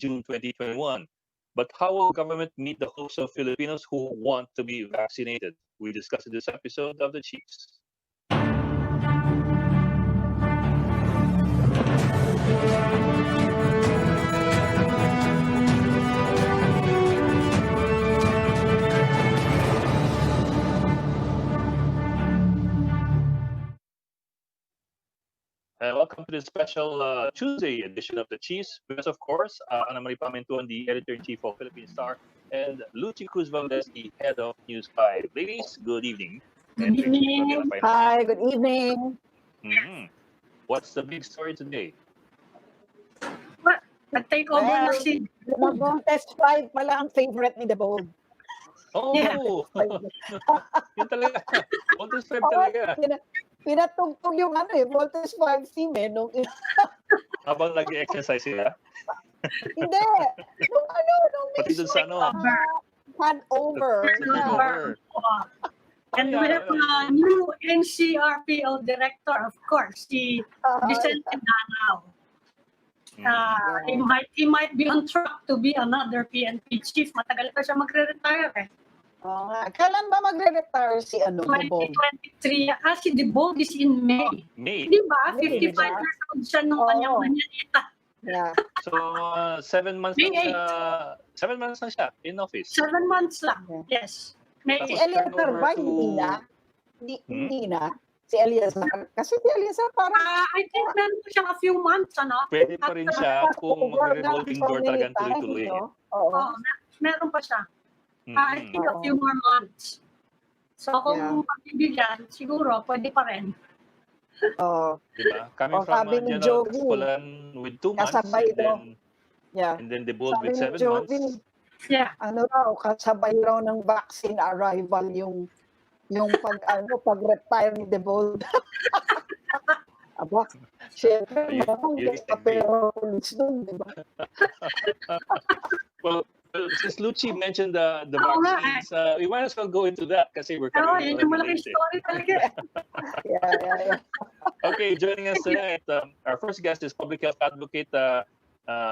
June 2021. But how will government meet the hopes of Filipinos who want to be vaccinated? We discuss in this episode of The Chiefs. Welcome to this special Tuesday edition of The Chiefs. Because, of course, Ana Marie Pamintuan, the editor-in-chief of Philippine Star, and Lucy Cruz Valdez, the head of News 5. Ladies, good evening. Good evening. Hi, good evening. What's the big story today? What? Nag-take over na si... Test 5 pala ang favorite ni The Bold. Oh! Yeah. Yun talaga. Voltes 5 talaga. Pinatugtog yung Voltes 5 theme nung... Habang nag-exercise sila? Hindi. Nung Pati dun sa Handover. And we have a new NCRPO director, of course, si Vicente Danao. He might be on track to be another PNP chief. Matagal pa siya magre-retire eh. Kailan ba magre-retire si The Bold? 2023. Si The Bold is in May. May. Di ba? 55 years old siya nung kanyang manyanita. Yeah. So, 7 months May na siya. 7 months na siya in office. 7 months lang. Yes. May Si Eliazar ba? Hindi na. Si Eliazar. Kasi si Eliazar parang... I think meron po siyang a few months, Pwede pa rin siya kung magre-revolving door talagang tuloy-tuloy. Oo, meron pa siya. I think a few more months. So kung pagbibigyan, siguro pwede pa rin. Diba? Coming from General Kaspulan with 2 months and then the Bold with 7 months. Yeah. Kasabay raw ng vaccine arrival yung pag-retire ni The Bold. Aba, syempre, pero police doon, di ba? Well, since Lucy mentioned the vaccines, we might as well go into that kasi we're coming yun yung malaking story talaga. Yeah. Okay, joining us tonight, our first guest is public health advocate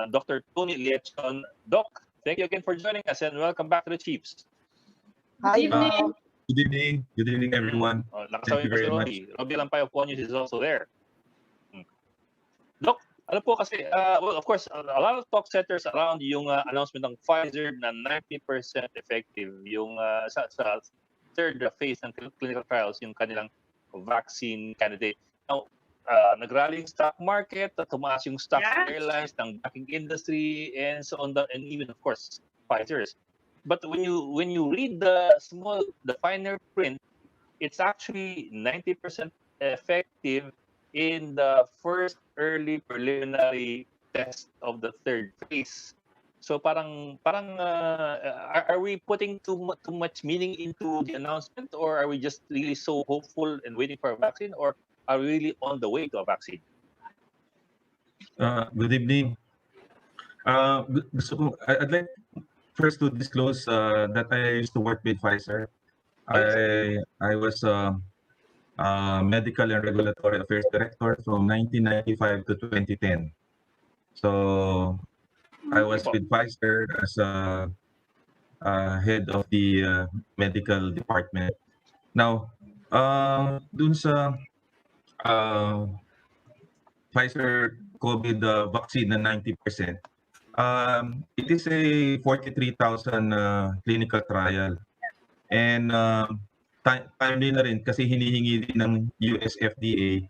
Dr. Tony Leachon. Doc, thank you again for joining us and welcome back to the Chiefs. Hi, Doc. Good evening, everyone. Thank you very much. Robbie Lampay of News is also there. Doc, ano po kasi, well, of course, a lot of talk centers around yung announcement ng Pfizer na 90% effective yung sa third phase ng clinical trials, yung kanilang vaccine candidate. Now, nag-rally yung stock market, tumaas yung stock ng airlines, ng banking industry, and so on, and even, of course, Pfizer's. But when you read the finer print, it's actually 90% effective in the first early preliminary test of the third phase. So parang are we putting too much meaning into the announcement, or are we just really so hopeful and waiting for a vaccine, or are we really on the way to a vaccine? Good evening. I'd like first to disclose that I used to work with Pfizer. I was Medical and Regulatory Affairs Director from 1995 to 2010. So I was with Pfizer as head of the medical department. Now, dun sa Pfizer COVID vaccine na 90%, it is a 43,000 clinical trial. And timely na rin kasi hinihingi din ng US FDA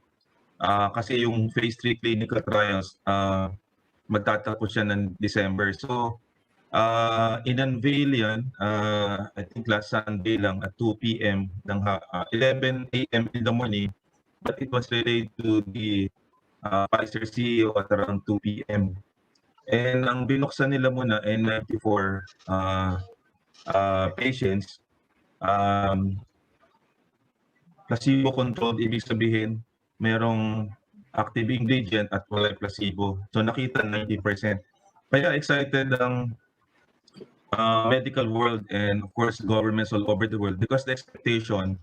kasi yung phase 3 clinical trials magtatapos siya ng December. So in-unveil yan, I think last Sunday lang at 2 p.m. 11 a.m. in the morning, but it was relayed to the Pfizer CEO at around 2 p.m. And ang binuksan nila muna ay 94 patients. Placebo-controlled, ibig sabihin, merong active ingredient at wala placebo. So nakita 90%. Kaya excited ang medical world and of course governments all over the world because the expectation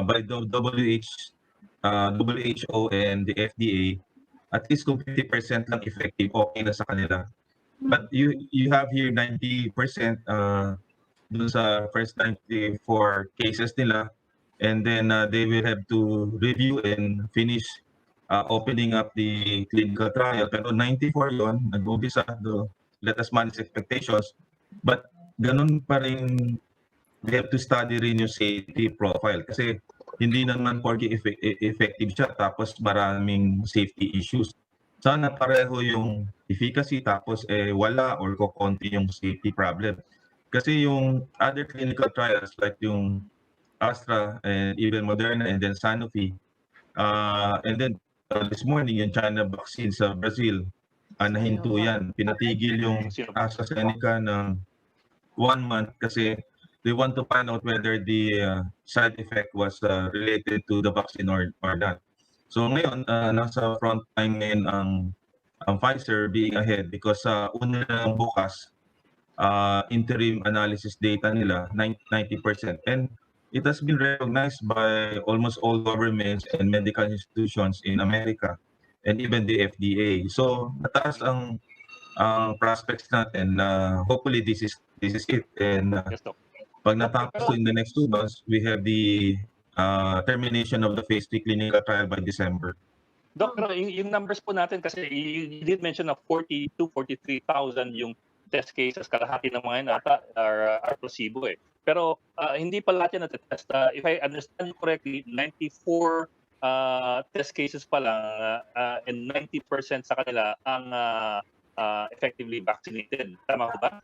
by the WHO and the FDA, at least kung 50% lang effective, okay na sa kanila. But you have here 90% dun sa first 94 cases nila, and then they will have to review and finish opening up the clinical trial. Pero 94 yon, nag-umpisa, let us manage expectations. But ganun pa rin, they have to study rin yung safety profile. Kasi hindi naman porque effective siya tapos maraming safety issues. Sana pareho yung efficacy tapos wala or kokonti yung safety problem. Kasi yung other clinical trials like yung Astra and even Moderna and then Sanofi, and then this morning yung China vaccine sa Brazil, nahinto yan. Pinatigil yung AstraZeneca ng 1 month kasi they want to find out whether the side effect was related to the vaccine or not. So ngayon, nasa front line ngayon ang Pfizer being ahead because una lang bukas, interim analysis data nila, 90%. And it has been recognized by almost all governments and medical institutions in America and even the FDA. So mataas ang prospects natin na hopefully this is it. And pag natapos in the next 2 months, we have the termination of the phase 3 clinical trial by December. Doc, yung numbers po natin kasi you did mention na 42,000-43,000 yung test cases, kalahati ng mga yun ata are placebo eh. Pero hindi pa lahat yan natetest. If I understand correctly, 94 test cases pa lang and 90% sa kanila ang effectively vaccinated. Tama ko ba?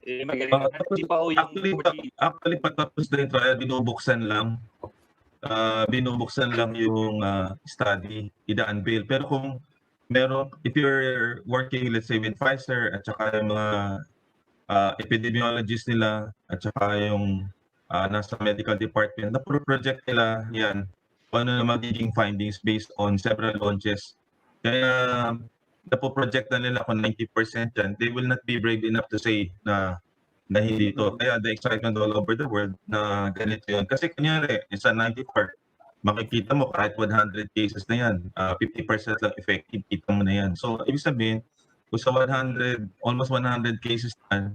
Actually, patapos na yung trial, binubuksan lang. Binubuksan lang yung study, ida-unveil. Pero kung meron, if you're working, let's say, with Pfizer at saka yung mga epidemiologists nila at saka yung nasa medical department, na-project nila yan kung ano na magiging findings based on several launches. Kaya napo-project na nila kung 90% yan, they will not be brave enough to say na hindi ito. Kaya the excitement all over the world na ganito yun. Kasi kunyari, sa 94, makikita mo kahit 100 cases na yan, 50% lang effective, kita mo na yan. So, ibig sabihin, kung sa 100, almost 100 cases na,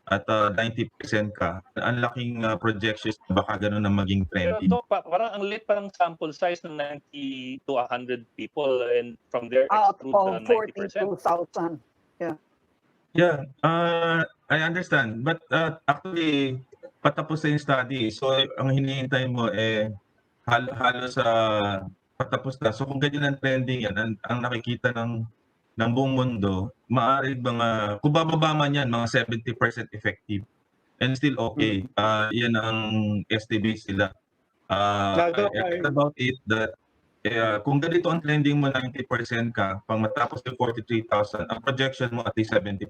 at 90% ka, ang laking projections baka ganun ang maging trending. Pero parang ang lit parang sample size ng 90 to 100 people and from there exclude the 90%. 42,000. Yeah. Yeah, I understand. But actually, patapos na yung study. So, ang hinihintay mo halos patapos na. So, kung ganyan ang trending yan, ang nakikita ng buong mundo, maaari kung bababa man yan, mga 70% effective. And still okay. Yan ang estimate sila. About it that kung ganito ang trending mo, 90% ka, pang matapos yung 43,000, ang projection mo at least 70%.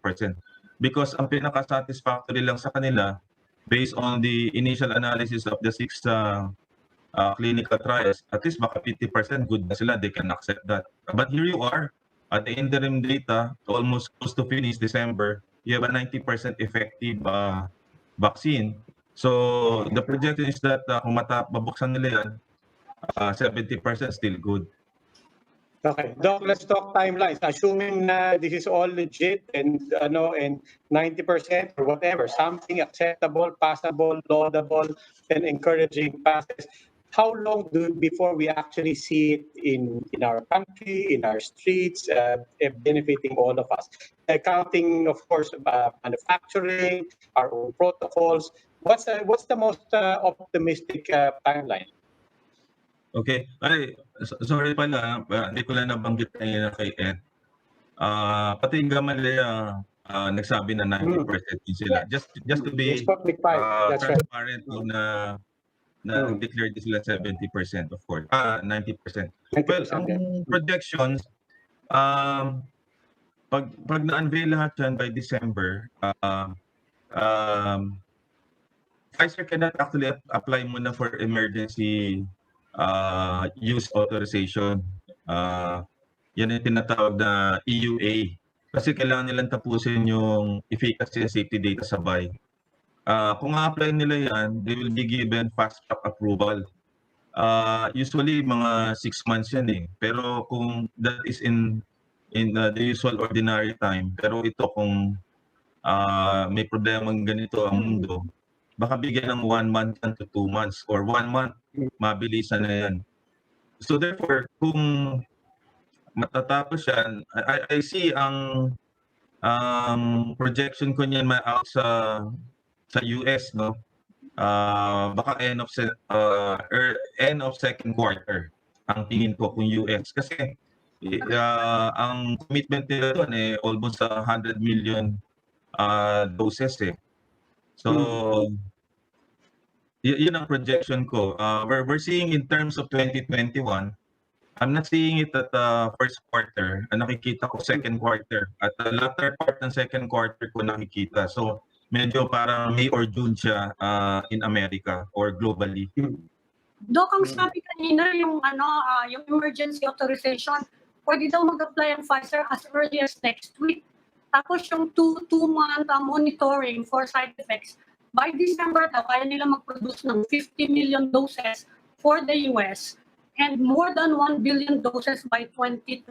Because ang pinaka-satisfactory lang sa kanila, based on the initial analysis of the 6 clinical trials, at least baka 50% good na sila, they can accept that. But here you are, at the interim data, almost close to finish December, you have a 90% effective vaccine. So the projection is that kung mabuksan nila yan, 70% still good. Okay, Doc, let's talk timelines. Assuming this is all legit and 90% or whatever, something acceptable, passable, laudable, and encouraging passes. How long before we actually see it in our country, in our streets, benefiting all of us? Counting, of course, manufacturing, our own protocols. What's the most optimistic timeline? Okay. Sorry pala, hindi ko lang nabanggit kanina kay Ed. Pati yung Gamaleya, nagsabi na 90% din sila. Just to be transparent na declared sila 70%, of course. 90%. Well, ang projections, pag na-unveil lahat yan by December, Pfizer cannot actually apply muna for emergency use authorization. Yan yung tinatawag na EUA. Kasi kailangan nilang tapusin yung efficacy and safety data sabay. Kung a-apply nila yan, they will be given fast track approval. Usually mga 6 months yan eh. Pero kung that is in the usual ordinary time, pero ito kung may problemang ganito ang mundo, baka bigyan ng 1 month to 2 months or 1 month, mabilisan na yan. So therefore, kung matatapos yan, I see ang projection ko niyan out sa US, no? Baka end of second quarter ang tingin ko kung US kasi ang commitment nila doon almost 100 million doses eh. So yun ang projection ko. We're seeing in terms of 2021, I'm not seeing it at first quarter. Nakikita ko second quarter. At the latter part ng second quarter ko nakikita. So medyo parang May or June siya in America or globally. Dok, ang sabi kanina yung yung emergency authorization, pwede daw mag-apply ang Pfizer as early as next week. Tapos yung 2-month monitoring for side effects, by December daw kaya nila mag-produce ng 50 million doses for the US and more than 1 billion doses by 2021.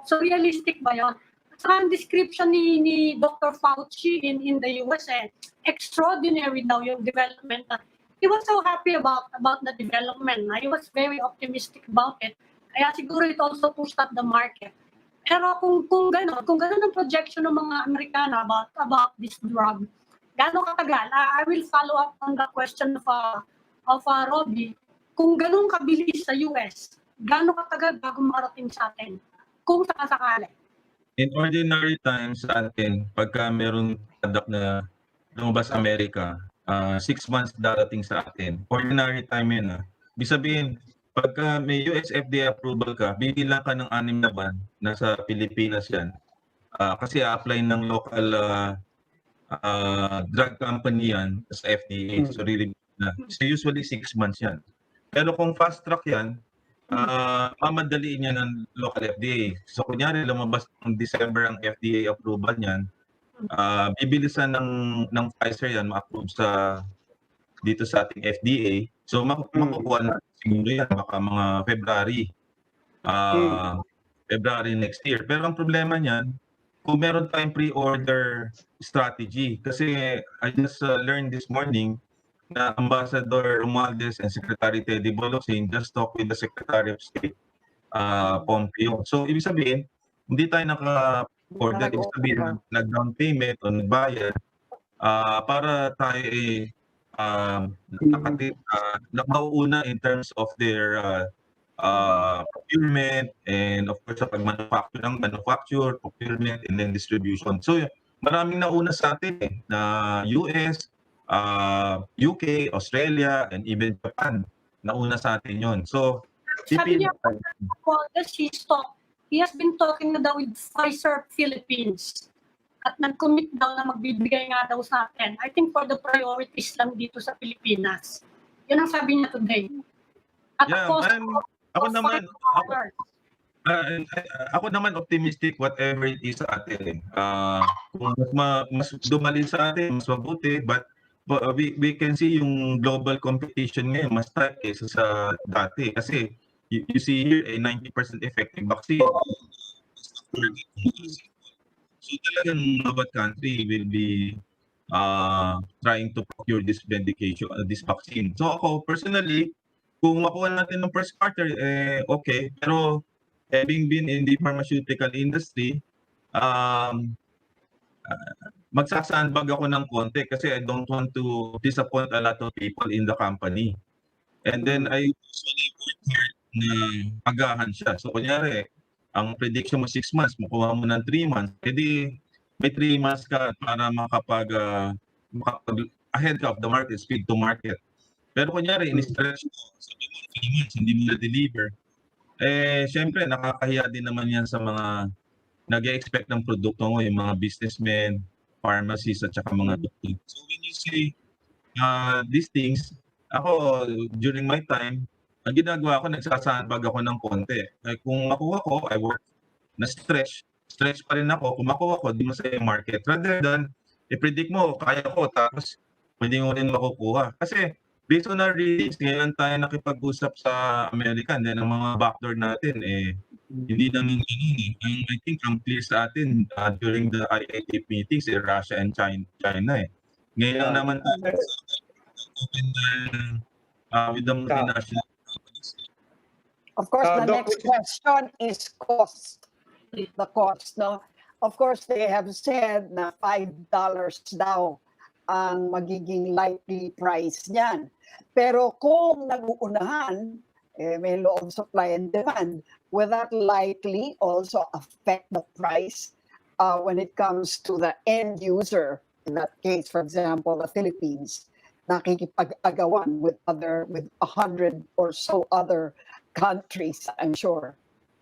So realistic ba yun? Saka ang description ni Dr. Fauci in the US, extraordinary daw yung development. He was so happy about the development. He was very optimistic about it. Kaya siguro it also pushed up the market. Pero kung gano'n ang projection ng mga Amerikano about this drug, gano'n katagal? I will follow up on the question of Robbie. Kung gano'n kabilis sa US, gano'n katagal bago marating sa atin? Kung sakasakali. In ordinary times sa atin, pagka meron product na lumabas Amerika, 6 months darating sa atin. Ordinary time yun. Ibig sabihin, pagka may US FDA approval ka, bibilang ka ng 6 na buwan, nasa Pilipinas yan. Kasi apply ng local drug company yan sa FDA. So, so usually 6 months yan. Pero kung fast track yan, mamadaliin niya ng local FDA. So kunyari lumabas ng December ang FDA approval niyan, bibilisan ng Pfizer yan ma-approve dito sa ating FDA. So makukuha na siguro yan baka mga February next year. Pero ang problema niyan, kung meron tayong pre-order strategy, kasi I just learned this morning na Ambassador Romualdez and Secretary Teddy Bolosing just talked with the Secretary of State, Pompeo. So, ibig sabihin, hindi tayo naka-order. Ibig sabihin, nag-down payment o nagbayad para tayo nakauuna in terms of their procurement and of course sa manufacture, procurement, and then distribution. So, maraming nauna sa atin na US, UK, Australia, and even Japan. Nauna sa atin yun. So, sabi niya, he has been talking na daw with Pfizer Philippines. At nag-commit daw na magbibigay nga daw sa atin. I think for the priorities lang dito sa Pilipinas. Yun ang sabi niya today. At ako naman optimistic whatever it is sa atin. Kung mas dumali sa atin, mas mabuti. But we can see yung global competition ngayon mas tight kaysa sa dati. Kasi you see here a 90% effective vaccine. So talagang bawat country will be trying to procure this vaccine. So ako personally, kung makuha natin ng first quarter, okay. Pero having been in the pharmaceutical industry, magsasandbag ako ng konti kasi I don't want to disappoint a lot of people in the company. And then I usually work hard na agahan siya. So kunyari, ang prediction mo 6 months, makuha mo ng 3 months, edi may 3 months ka para makapag ahead ka of the market, speed to market. Pero kunyari, in-stretch mo, sabi mo 3 months, hindi mo na-deliver, syempre nakakahiya din naman yan sa mga nag-expect ng produkto mo, yung mga businessmen, pharmacies, at saka mga doctor. So when you say these things, ako, during my time, ang ginagawa ko, nagsasandbag ako ng konti. Kung makuha ko, I work na stretch pa rin ako. Kung makuha ko, di mo sa market. Rather than, i-predict mo, kaya ko, tapos hindi mo rin makukuha. Kasi, based on our readings, ngayon tayo nakipag-usap sa Amerika, and then ang mga backdoor natin, Hindi naman ganun eh. I think ang clear sa atin during the IIT meetings Russia and China eh. Ngayon lang naman tayo open with the multinational companies. Of course, the Doc, next question is cost. The cost, no? Of course, they have said na $5 daw ang magiging likely price niyan. Pero kung nag-uunahan, may law of supply and demand, will that likely also affect the price when it comes to the end user? In that case, for example, the Philippines, nakikipag-agawan with 100 or so other countries, I'm sure.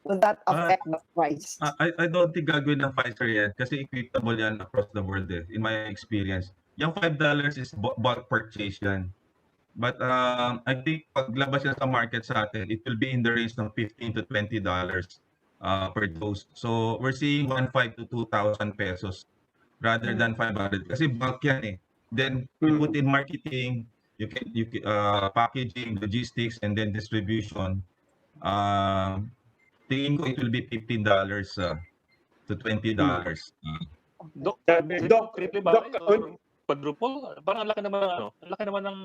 Will that affect the price? I don't think gagawin ng Pfizer yan kasi equitable yan across the world eh, in my experience. Yung $5 is bulk purchase yan. But I think paglabas yan sa market sa atin, it will be in the range ng $15 to $20 per dose. So we're seeing 1,500 to 2,000 pesos rather than 500 kasi bulk yan eh. Then you put in marketing, you can packaging, logistics, and then distribution. Tingin ko it will be $15 to $20. Doc, Doc, triple ba? Doc, Or quadruple? Parang ang laki naman ng ano? Ang laki naman ng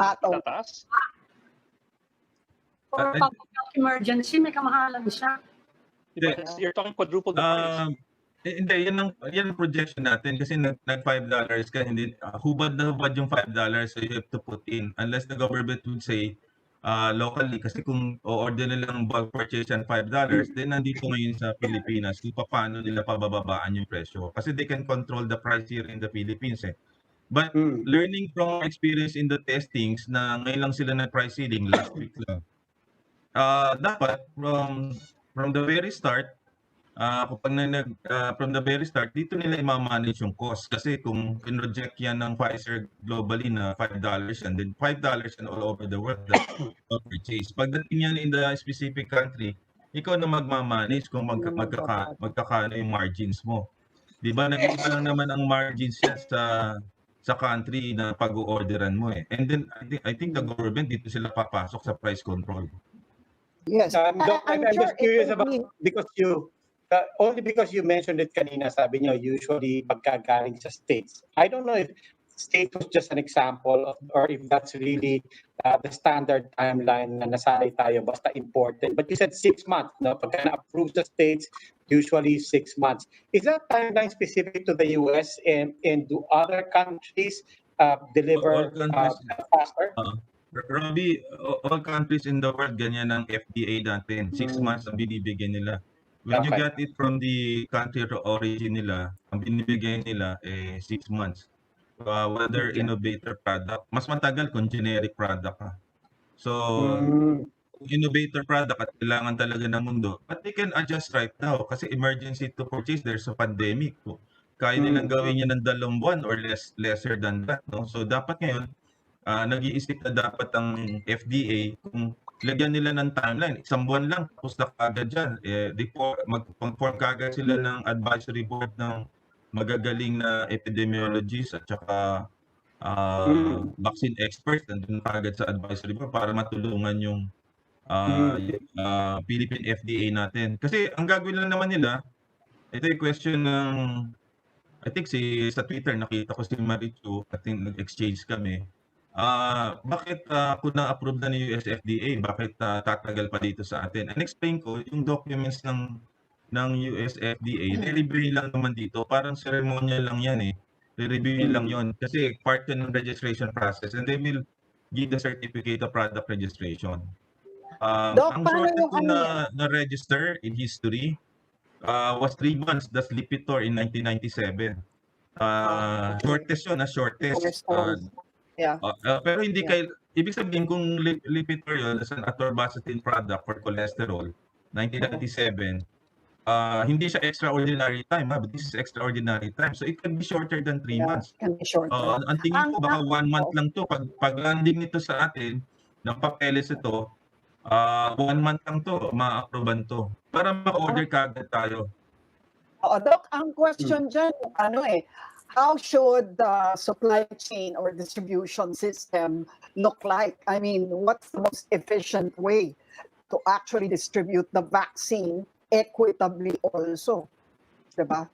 Ataw. tataas. Or public health emergency, may kamahalan siya. Diba? You're talking quadruple the price. Hindi, yan ang projection natin kasi nag $5 ka, hindi, hubad na hubad yung $5 so you have to put in. Unless the government would say, locally, kasi kung o-order nilang bulk purchase yan $5, then nandito ngayon sa Pilipinas kung paano nila pabababaan yung presyo. Kasi they can control the price here in the Philippines eh. But learning from experience in the testings na ngayon lang sila na price ceiling last week lang. Dapat from the very start, from the very start, dito nila i-manage yung cost. Kasi kung pinroject yan ng Pfizer globally na $5 yan, then $5 yan all over the world that purchase. Pagdating yan in the specific country, ikaw na magmamanage kung magkakano yung margins mo. Di ba? Nag-iiba lang naman ang margins yan sa country na pag-orderan mo eh. And then, I think the government, dito sila papasok sa price control. Yes. Doc, I'm sure just curious it will about, because only because you mentioned it kanina, sabi niyo, usually pagkagaling sa states. I don't know if states was just an example or if that's really the standard timeline na nasanay tayo basta imported. But you said 6 months, no? Pagka na-approve sa states, usually 6 months. Is that timeline specific to the US and do other countries deliver All countries, faster? Robbie, all countries in the world, ganyan ang FDA natin. 6 months ang binibigyan nila. When you get it from the country of origin nila, ang binibigay nila 6 months. Whether innovator product, mas matagal kung generic product ka. So, innovator product at kailangan talaga ng mundo, but they can adjust right now kasi emergency to purchase, there's a pandemic. So, kaya nilang gawin yan ng 2 buwan or lesser than that. No? So, dapat ngayon, nag-iisip na dapat ang FDA kung lagyan nila ng timeline. 1 buwan lang, tapos na kagad dyan. Mag-form kagad sila ng advisory board ng magagaling na epidemiologists at saka vaccine experts. Nandun kagad sa advisory board para matulungan yung Philippine FDA natin. Kasi ang gagawin lang naman nila, ito yung question ng, I think sa Twitter, nakita ko si Marichu, I think nag-exchange kami. Bakit kung na-approve na ni US FDA, bakit tatagal pa dito sa atin? And explain ko, yung documents ng US FDA, re-review lang naman dito. Parang ceremonial lang yan eh. Re-review lang yon kasi part yun ng registration process and they will give the certificate of product registration. Doc, Ang paano shortest yung na-register in history was 3 months. That's Lipitor in 1997. Shortest yun, shortest. Yeah. Pero hindi ibig sabihin kung Lipitor yun as an atorvastatin product for cholesterol, 1997, hindi siya extraordinary time, but this is extraordinary time. So it can be shorter than 3 months. Can be shorter. Ang tingin ko baka 1 month lang to. Pag landing nito sa atin, ng papeles ito, 1 month lang to, ma-approvean to. Para maka-order kagad tayo. Doc, ang question dyan, how should the supply chain or distribution system look like? I mean, what's the most efficient way to actually distribute the vaccine equitably also. Diba?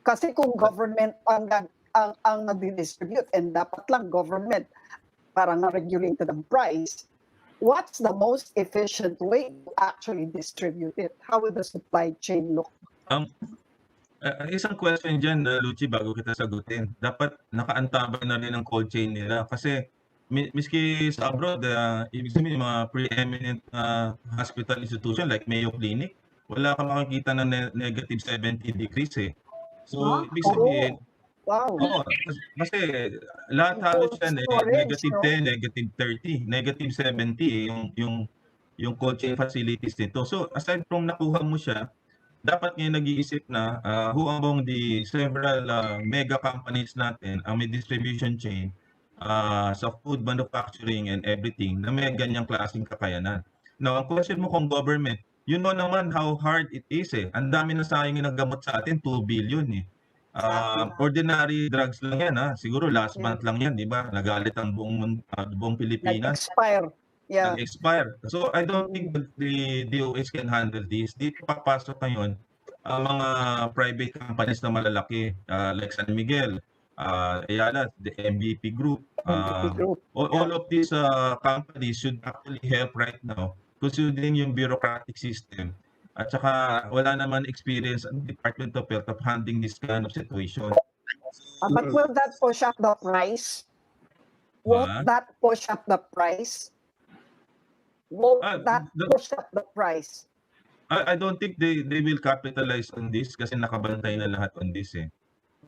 Kasi kung government ang nag-distribute and dapat lang government para na-regulate ang price, what's the most efficient way to actually distribute it? How would the supply chain look? Isang question dyan, Lucy, bago kita sagutin. Dapat nakaantabay na rin ang cold chain nila kasi miski sa abroad, ibig sabihin mga preeminent hospital institution like Mayo Clinic, wala kang makikita ng negative 70 degrees eh. So, ibig sabihin, Wow. kasi lahat halos yan negative no? 10, negative 30, negative 70 yung cold chain facilities nito. So, aside from nakuha mo siya, dapat ngayon nag-iisip na who among the several mega companies natin ang may distribution chain sa food manufacturing and everything na may ganyang klaseng kakayanan. Now, ang question mo kung government, you know naman how hard it is eh. Ang dami na sayang nagamot sa atin, 2 billion eh. Ordinary drugs lang yan siguro last month lang yan, di ba? Nagalit ang buong Pilipinas. Nag-expire. Yeah. Nag-expire. So I don't think that the DOH can handle this. Dito papasok ngayon ang mga private companies na malalaki like San Miguel, Ayala, the MVP Group. All of these companies should actually help right now considering yung bureaucratic system. At saka wala naman experience ang Department of Health of handling this kind of situation. But will that push up the price? Won't that push up the price? Won't that push up the price? I don't think they will capitalize on this kasi nakabantay na lahat on this eh.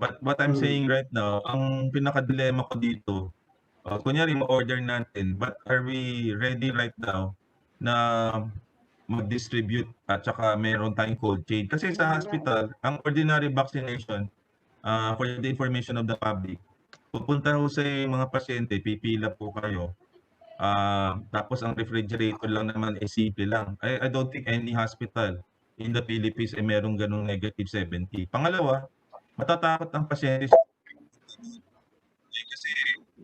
But what I'm saying right now, ang pinaka-dilemma ko dito, kunyari ma-order natin, but are we ready right now na mag-distribute at saka meron tayong cold chain? Kasi sa hospital, ang ordinary vaccination, for the information of the public, pupunta ho sa mga pasyente, pipila po kayo, tapos ang refrigerator lang naman simple lang. I don't think any hospital in the Philippines ay merong ganong negative 70. Pangalawa, matatakot ang pasyente kasi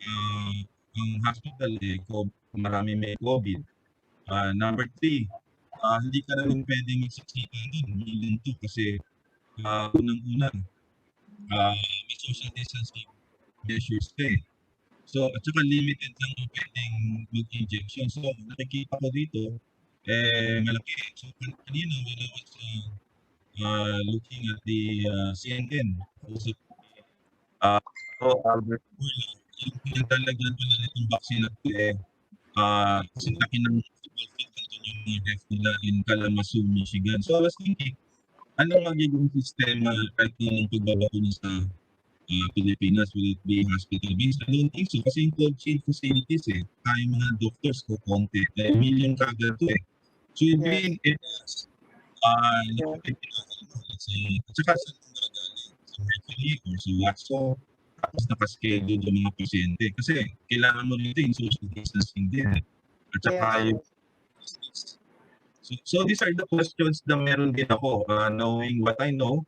ang hospital marami may COVID. Number 3, hindi ka na rin pwedeng magsiksikan doon. Million to kasi unang-una, may social distancing measures ka eh. So, at saka limited lang ang pwedeng mag-injection. So, nakikita ko dito, malaki. So, kanina, when I was looking at the CNN, Albert Burla, yung pinagdalagyan ko na itong vaccine na ito kasi laki ng football field yung mga ref nila in Kalamazoo, Michigan. So, I was thinking, anong magiging sistema kahit ng pagbabakuna sa Pilipinas, will it be hospital-based? I don't think so. Kasi yung cold chain facilities tayo mga doctors ko konti. Million kagad to So, yung being at saka sa Mercury or sa Watso, tapos nakaschedule yung mga pasyente. Kasi kailangan mo nito yung social distancing din. At saka yung So these are the questions na meron din ako, knowing what I know,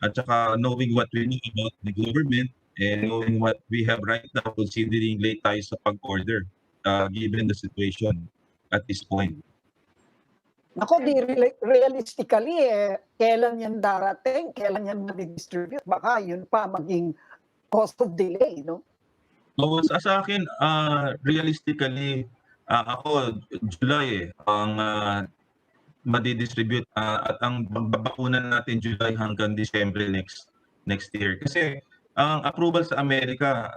at saka knowing what we know about the government, and knowing what we have right now, considering late tayo sa pag-order, given the situation at this point. Ako, realistically, kailan yan darating, kailan yan madidistribute, baka yun pa maging cost of delay, no? Sa akin, realistically, ako, July ang madidistribute at ang babakunan natin July hanggang December next year. Kasi ang approval sa Amerika,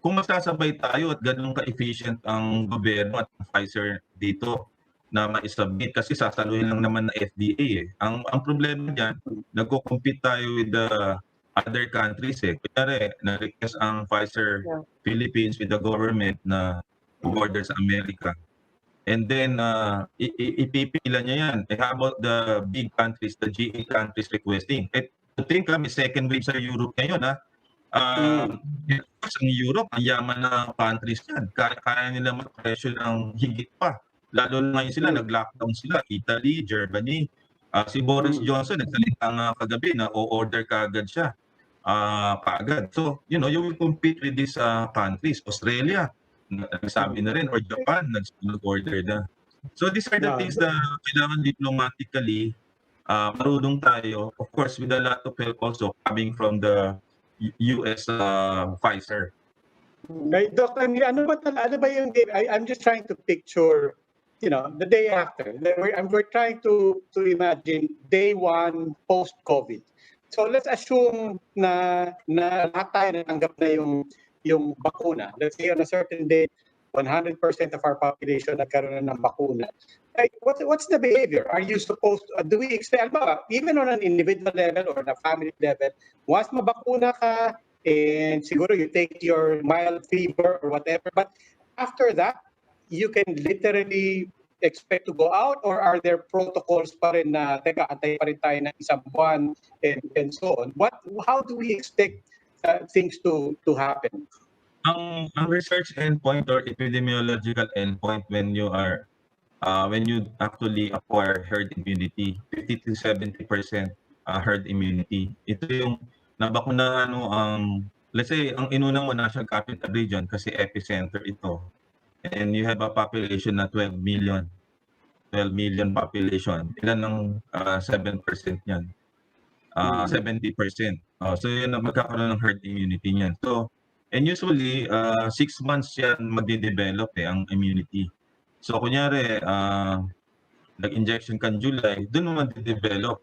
kung magsasabay tayo at ganun ka-efficient ang gobyerno at ang Pfizer dito na ma-submit kasi sasaluhin lang naman na FDA Ang problema diyan, nagko-compete tayo with the other countries Kunyari, na-request ang Pfizer Philippines with the government na order sa Amerika. And then, ipipila niya yan. How about the big countries, the G8 countries requesting? To think may second wave sa Europe ngayon, ang Europe, ang yaman na countries yan. Kaya nila mag-pressure ng higit pa. Lalo na ngayon sila, nag-lockdown sila. Italy, Germany. Si Boris Johnson, nagsalita nga kagabi na o-order kaagad siya. Kaagad. So, you will compete with these countries. Australia, nagsabi na rin, or Japan, nag-order na. So these are the things na kailangan diplomatically marunong tayo, of course, with a lot of help also coming from the US Pfizer. Right, Doc, ano ba yung I'm just trying to picture, the day after. We're trying to imagine day one post-COVID. So let's assume na lahat tayo natanggap na yung bakuna. Let's say on a certain date, 100% of our population nagkaroon na ng bakuna. Like, what's the behavior? Are you supposed to, do we expect, even on an individual level or on a family level, once mabakuna ka, and siguro you take your mild fever or whatever, but after that, you can literally expect to go out, or are there protocols pa rin na, teka, antay pa rin tayo ng isang buwan and so on? How do we expect things to happen? Ang research endpoint or epidemiological endpoint when you actually acquire herd immunity, 50 to 70% herd immunity. Ito yung nabakunahan mo let's say, ang inuna mo National Capital Region kasi epicenter ito. And you have a population na 12 million population. Ilan ang 7% yan? 70%. So yun ang magkakaroon ng herd immunity niyan. So, and usually 6 months yan magde-develop ang immunity. So kunyari nag-injection kan July, doon mo magde-develop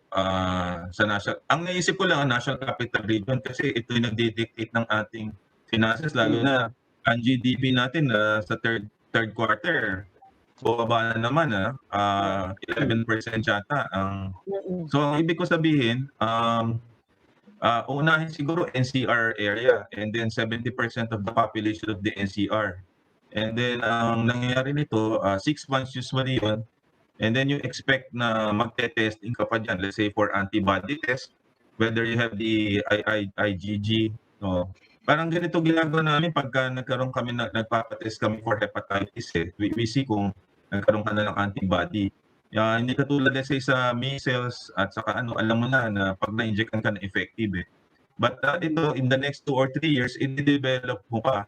sa national. Ang naisip ko lang ang National Capital Region kasi ito yung nagdi-dictate ng ating finances, lalo na ang GDP natin sa third quarter. Bumaba na naman 11% yata. So ang ibig ko sabihin, unahin siguro NCR area, and then 70% of the population of the NCR. And then ang nangyayari nito, 6 months usually yun. And then you expect na magte-testing ka pa dyan, let's say for antibody test, whether you have the IgG. No? Parang ganito ginagawa namin pagka nagpapatest kami for hepatitis. We see kung nagkaroon ka na ng antibody. Hindi katulad let's say sa measles at saka alam mo na pag na-injectan ka na effective. But ito, in the next 2 or 3 years, i-develop mo pa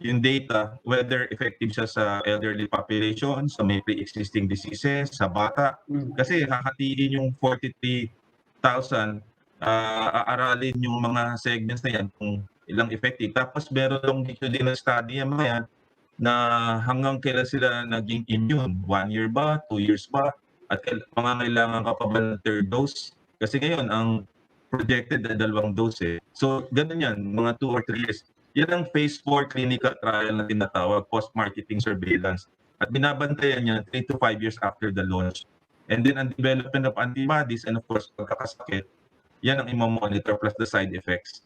yung data, whether effective siya sa elderly population, sa may pre-existing diseases, sa bata. Kasi hahatiin yung 43,000, aaralin yung mga segments na yan kung ilang effective. Tapos meron longitudinal study yung mga yan na hanggang kailan sila naging immune. 1 year ba? 2 years ba? At kailangan ka pa ba ng third dose? Kasi ngayon, ang projected na 2 dose. So, ganun yan, mga 2 or 3 years. Yan ang phase 4 clinical trial na tinatawag, post-marketing surveillance. At binabantayan niya 3 to 5 years after the launch. And then ang development of antibodies and of course pagkakasakit, yan ang imamonitor plus the side effects.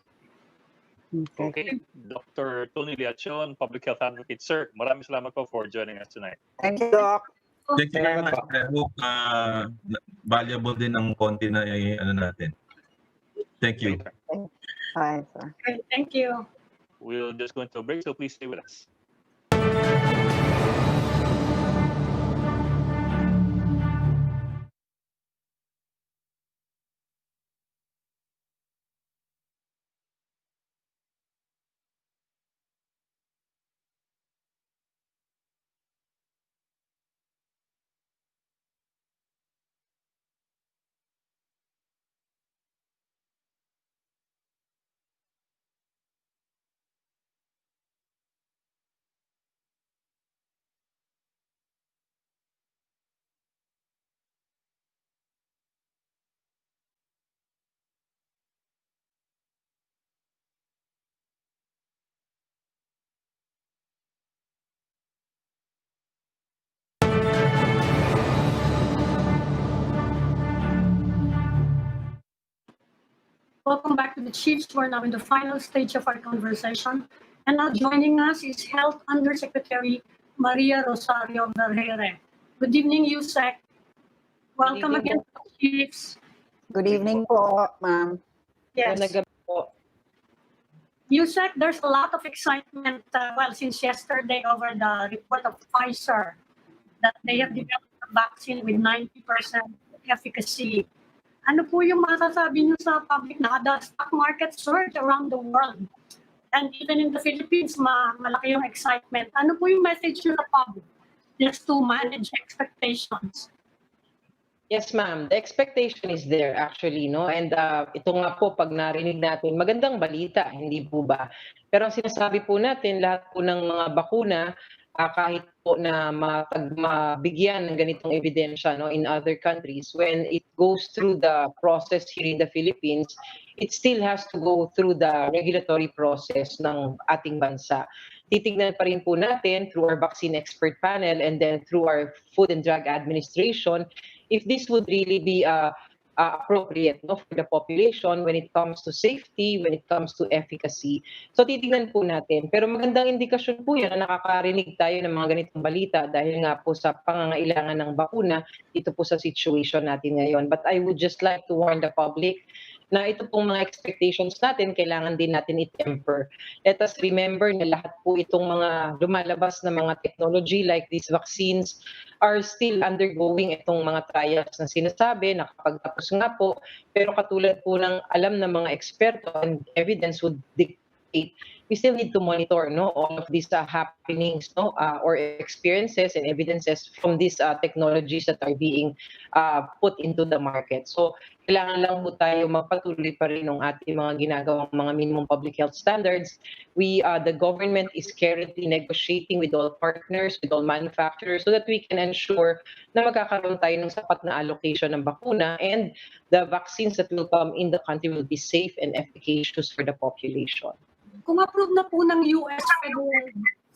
Okay. Dr. Tony Leachon, Public Health Advocate. Sir, maraming salamat po for joining us tonight. Thank you, Doc. Thank you very much. I hope valuable din ang konti na natin. Thank you. Bye, sir. Okay, thank you. We'll just go into a break, so please stay with us. Welcome back to the Chiefs. We're now in the final stage of our conversation. And now joining us is Health Undersecretary Maria Rosario Vergeire. Good evening, Usec. Welcome again to the Chiefs. Good evening po, ma'am. Yes. Usec, there's a lot of excitement, since yesterday over the report of Pfizer that they have developed a vaccine with 90% efficacy. Ano po yung masasabi niyo sa public na the stock market surge around the world? And even in the Philippines, malaki yung excitement. Ano po yung message niyo sa public just to manage expectations? Yes, ma'am. The expectation is there actually, no? And ito nga po, pag narinig natin, magandang balita, hindi po ba? Pero ang sinasabi po natin, lahat po ng mga bakuna, kahit po na mabigyan ng ganitong ebidensya, no, in other countries, when it goes through the process here in the Philippines, it still has to go through the regulatory process ng ating bansa. Titignan pa rin po natin through our vaccine expert panel and then through our Food and Drug Administration if this would really be appropriate, no, for the population when it comes to safety, when it comes to efficacy. So titignan po natin. Pero magandang indikasyon po yan na nakakarinig tayo ng mga ganitong balita dahil nga po sa pangangailangan ng bakuna dito po sa situation natin ngayon. But I would just like to warn the public na ito pong mga expectations natin, kailangan din natin i-temper. Let us remember na lahat po itong mga lumalabas na mga technology like these vaccines are still undergoing itong mga trials na sinasabi, nakapagtapos nga po, pero katulad po ng alam ng mga eksperto and evidence would dictate, we still need to monitor, no, all of these happenings, no, or experiences and evidences from these technologies that are being put into the market. So kailangan lang po tayo magpatuloy pa rin ng ating mga ginagawang mga minimum public health standards. The government is currently negotiating with all partners, with all manufacturers, so that we can ensure na magkakaroon tayo ng sapat na allocation ng bakuna and the vaccines that will come in the country will be safe and efficacious for the population. Kung approve na po ng US Federal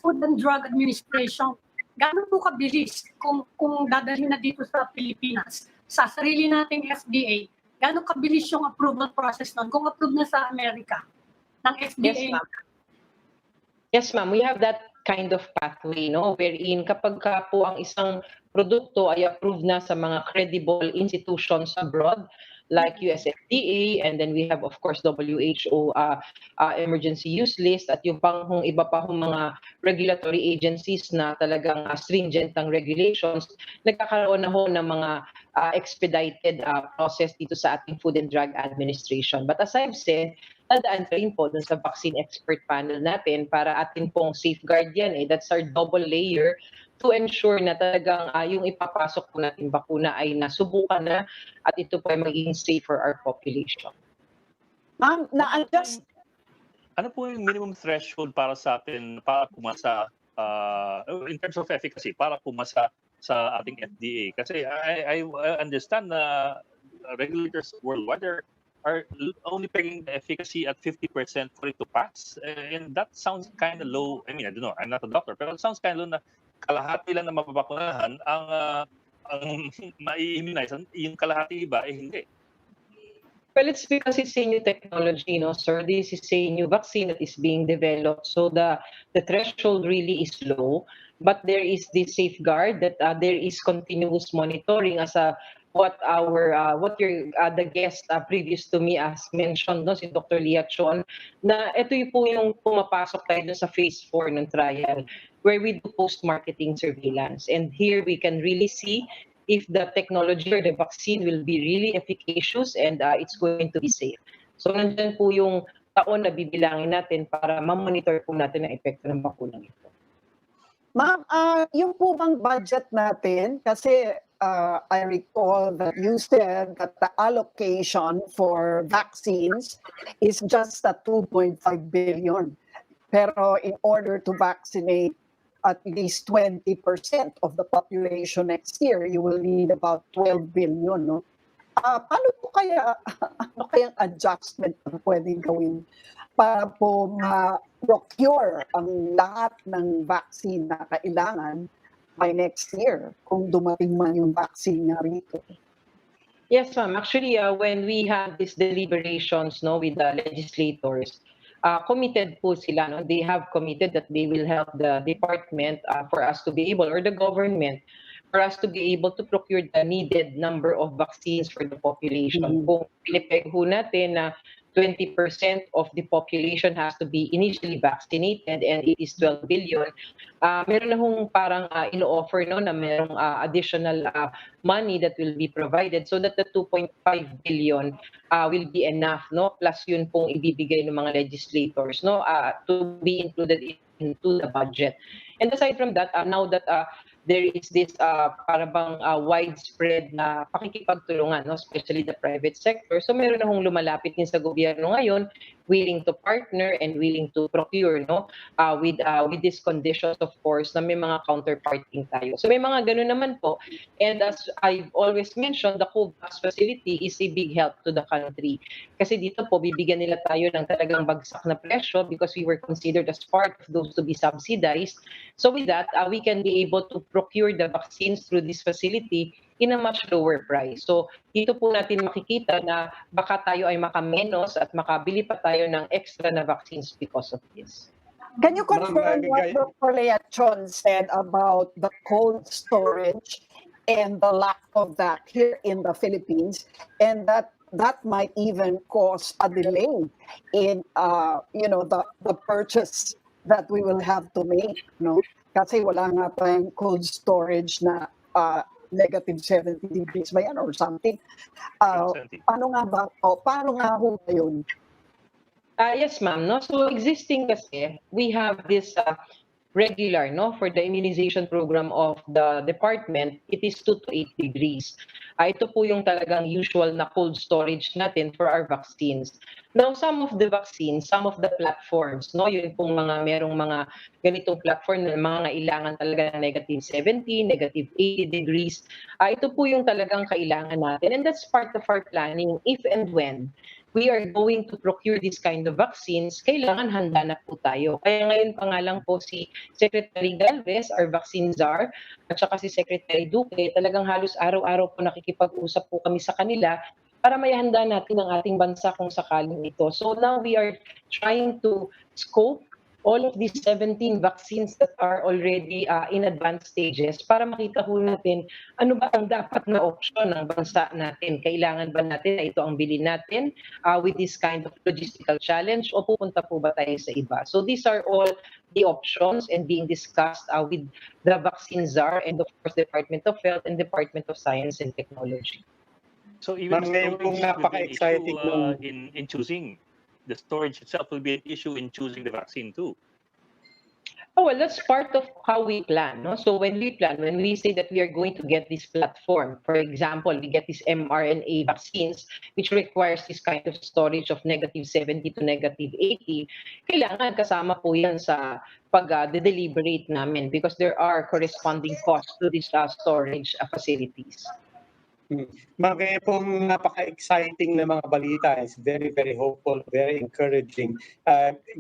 Food and Drug Administration, gano'n po kabilis kung dadalhin na dito sa Pilipinas, sa sarili nating FDA, gano'n kabilis yung approval process nun kung approve na sa Amerika ng FDA? Yes, ma'am. Yes, ma'am. We have that kind of pathway, no, wherein kapag ka po ang isang produkto ay approved na sa mga credible institutions abroad, like USFDA, and then we have, of course, WHO emergency use list, at yung pang iba pa hong mga regulatory agencies na talagang stringent ang regulations, nagkakaroon na ho ng mga expedited process dito sa ating Food and Drug Administration. But as I've said, dadaan pa rin po dun sa vaccine expert panel natin para atin pong safeguard yan. That's our double layer to ensure na talagang yung ipapasok po natin bakuna ay nasubukan na at ito po ay magiging safe for our population. Ma'am, na-adjust. Ano po yung minimum threshold para sa atin para pumasa in terms of efficacy para pumasa sa ating FDA? Kasi I understand na regulators worldwide are only pegging the efficacy at 50% for it to pass. And that sounds kind of low. I mean, I don't know, I'm not a doctor, pero it sounds kind of low na kalahati lang na mababakunahan ang mai-immunize, yung kalahati iba hindi. Well, it's because it's a new technology, no, sir. This is a new vaccine that is being developed. So the threshold really is low, but there is this safeguard that there is continuous monitoring as what the guest previous to me as mentioned, no, si Dr. Leachon, na ito po yung pumapasok tayo sa phase 4 ng trial where we do post-marketing surveillance. And here we can really see if the technology or the vaccine will be really efficacious and it's going to be safe. So nandyan po yung taon na bibilangin natin para ma-monitor po natin ang epekto ng bakunang ito. Ma'am, yung po bang budget natin, kasi I recall that you said that the allocation for vaccines is just at 2.5 billion. Pero in order to vaccinate at least 20% of the population next year, you will need about 12 billion, no? Paano po kaya, ano kayang adjustment na pwedeng gawin para po ma-procure ang lahat ng vaccine na kailangan by next year, kung dumating man yung vaccine nga rito? Yes, ma'am. Actually, when we had these deliberations, no, with the legislators, committed po sila, no? They have committed that they will help the department for us to be able, or the government, for us to be able to procure the needed number of vaccines for the population. Kung pinipeg ho natin na 20% of the population has to be initially vaccinated and it is 12 billion, meron na hong parang ino-offer, no, na merong additional money that will be provided so that the 2.5 billion will be enough, no, plus yun pong ibibigay ng mga legislators, no, to be included into the budget. And aside from that, now that there is this para bang widespread na pakikipagtulungan, no? Especially the private sector. So meron na hong lumalapit din sa gobyerno ngayon, willing to partner and willing to procure, no? With these conditions, of course, na may mga counterparting tayo. So may mga ganun naman po. And as I've always mentioned, the COVAX facility is a big help to the country. Kasi dito po, bibigyan nila tayo ng talagang bagsak na presyo because we were considered as part of those to be subsidized. So with that, we can be able to procure the vaccines through this facility in a much lower price. So dito po natin makikita na baka tayo ay makamenos at makabili pa tayo ng extra na vaccines because of this. Can you confirm what Dr. Leachon said about the cold storage and the lack of that here in the Philippines, and that might even cause a delay in the purchase that we will have to make, no? Kasi wala nga tayong cold storage na negative 70 degrees ba yan or something. Paano nga ho ba yun? Yes, ma'am. No? So existing kasi, we have this regular, no, for the immunization program of the department, it is 2 to 8 degrees. Ito po yung talagang usual na cold storage natin for our vaccines. Now, some of the vaccines, some of the platforms, no, yun pong merong mga ganitong platform na mga kailangan talaga ng negative 70, negative 80 degrees. Ito po yung talagang kailangan natin. And that's part of our planning if and when we are going to procure this kind of vaccines, kailangan handa na po tayo. Kaya ngayon pa nga lang po si Secretary Galvez, our vaccine czar, at saka si Secretary Duque, talagang halos araw-araw po nakikipag-usap po kami sa kanila para may handa natin ang ating bansa kung sakaling ito. So now we are trying to scope all of these 17 vaccines that are already in advanced stages para makita po natin ano ba ang dapat na option ng bansa natin. Kailangan ba natin na ito ang bilhin natin with this kind of logistical challenge o pupunta po ba tayo sa iba? So these are all the options and being discussed with the vaccine czar and of course Department of Health and Department of Science and Technology. So even Ma'am, storage will be an napaka-exciting issue in choosing. The storage itself will be an issue in choosing the vaccine too. Oh, well, that's part of how we plan. No? So when we plan, when we say that we are going to get this platform, for example, we get these mRNA vaccines, which requires this kind of storage of negative 70 to negative 80, kailangan kasama po yan sa pag-deliberate namin because there are corresponding costs to these storage facilities. Ma'am, kaya pong napaka-exciting na mga balita. It's very, very hopeful, very encouraging.